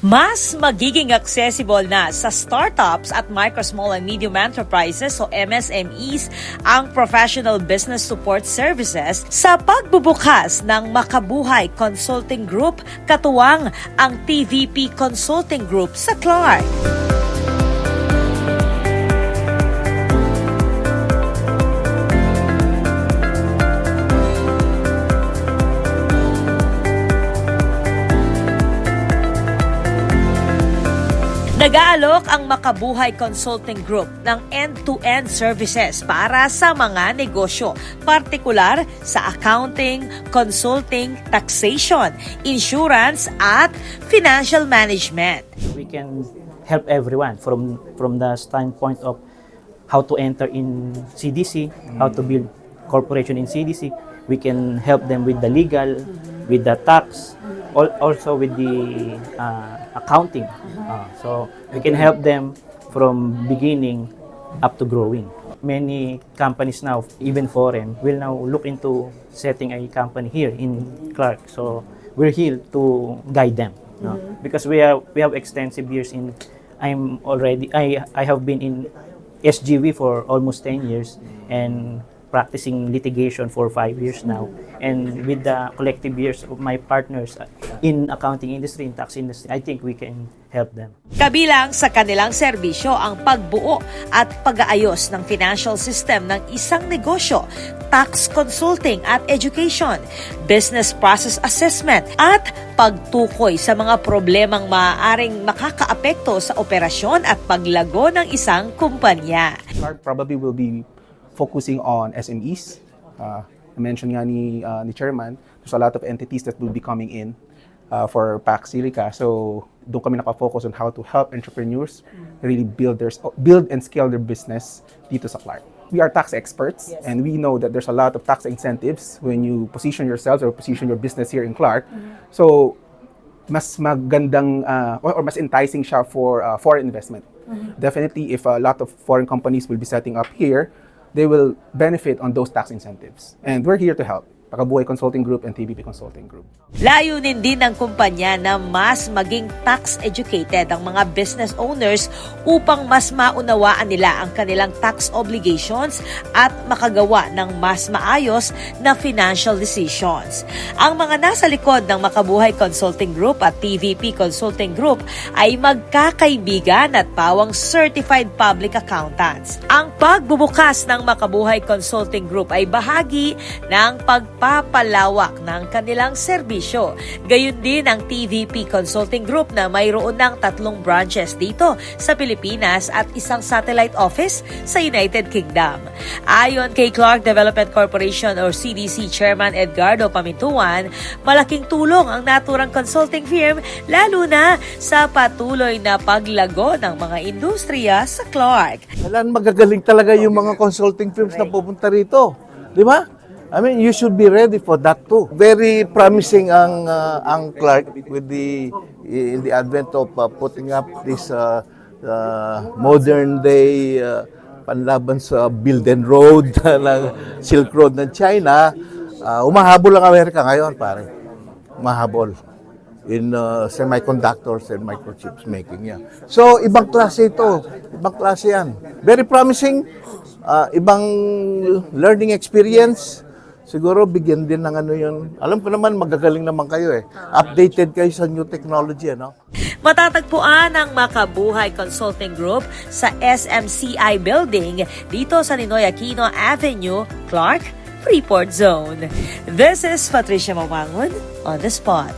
Mas magiging accessible na sa startups at micro, small and medium enterprises o MSMEs ang professional business support services sa pagbubukas ng Makabuhay Consulting Group, katuwang ang TVP Consulting Group sa Clark. Nag-aalok ang Makabuhay Consulting Group ng end-to-end services para sa mga negosyo, partikular sa accounting, consulting, taxation, insurance at financial management. We can help everyone from the standpoint of how to enter in CDC, how to build corporation in CDC. We can help them with the legal, with the tax, also with the accounting. So we can help them from beginning up to growing. Many companies now, even foreign, will now look into setting a company here in Clark. So we're here to guide them, no? Because we have extensive years in. I have been in SGV for almost 10 years and practicing litigation for 5 years now. And with the collective years of my partners in accounting industry, in tax industry, I think we can help them. Kabilang sa kanilang serbisyo ang pagbuo at pag-aayos ng financial system ng isang negosyo, tax consulting at education, business process assessment at pagtukoy sa mga problemang maaaring makakaapekto sa operasyon at paglago ng isang kumpanya. Clark probably will be focusing on SMEs. I-mention nga ni Chairman, there's a lot of entities that will be coming in for PAC Silica. So doon kami nakafocus on how to help entrepreneurs really build and scale their business dito sa Clark. We are tax experts, and we know that there's a lot of tax incentives when you position yourselves or position your business here in Clark. So mas magandang or mas enticing siya for foreign investment. Definitely, if a lot of foreign companies will be setting up here, they will benefit on those tax incentives. And we're here to help. Makabuhay Consulting Group and TVP Consulting Group. Layunin din ng kumpanya na mas maging tax educated ang mga business owners upang mas maunawaan nila ang kanilang tax obligations at makagawa ng mas maayos na financial decisions. Ang mga nasa likod ng Makabuhay Consulting Group at TVP Consulting Group ay magkakaibigan at pawang certified public accountants. Ang pagbubukas ng Makabuhay Consulting Group ay bahagi ng pagpapalawak ng kanilang serbisyo. Gayun din ang TVP Consulting Group na mayroon ng 3 branches dito sa Pilipinas at isang satellite office sa United Kingdom. Ayon kay Clark Development Corporation or CDC Chairman Edgardo Pamintuan, malaking tulong ang naturang consulting firm lalo na sa patuloy na paglago ng mga industriya sa Clark. Alam, magagaling talaga yung mga consulting firms na pupunta rito. Di ba? I mean, you should be ready for that too. Very promising ang Clark with in the advent of putting up this modern day panlaban sa Belt and Road ng Silk Road ng China. Umahabol ang Amerika ngayon, pare. Umahabol in semiconductors and microchips making. Yeah. So, ibang klase ito. Ibang klase yan. Very promising. Ibang learning experience. Siguro bigyan din ng ano yun. Alam ko naman magagaling naman kayo eh. Updated kayo sa new technology, ano? Matatagpuan ang Makabuhay Consulting Group sa SMCI Building dito sa Ninoy Aquino Avenue, Clark, Freeport Zone. This is Patricia Mawangon on the spot.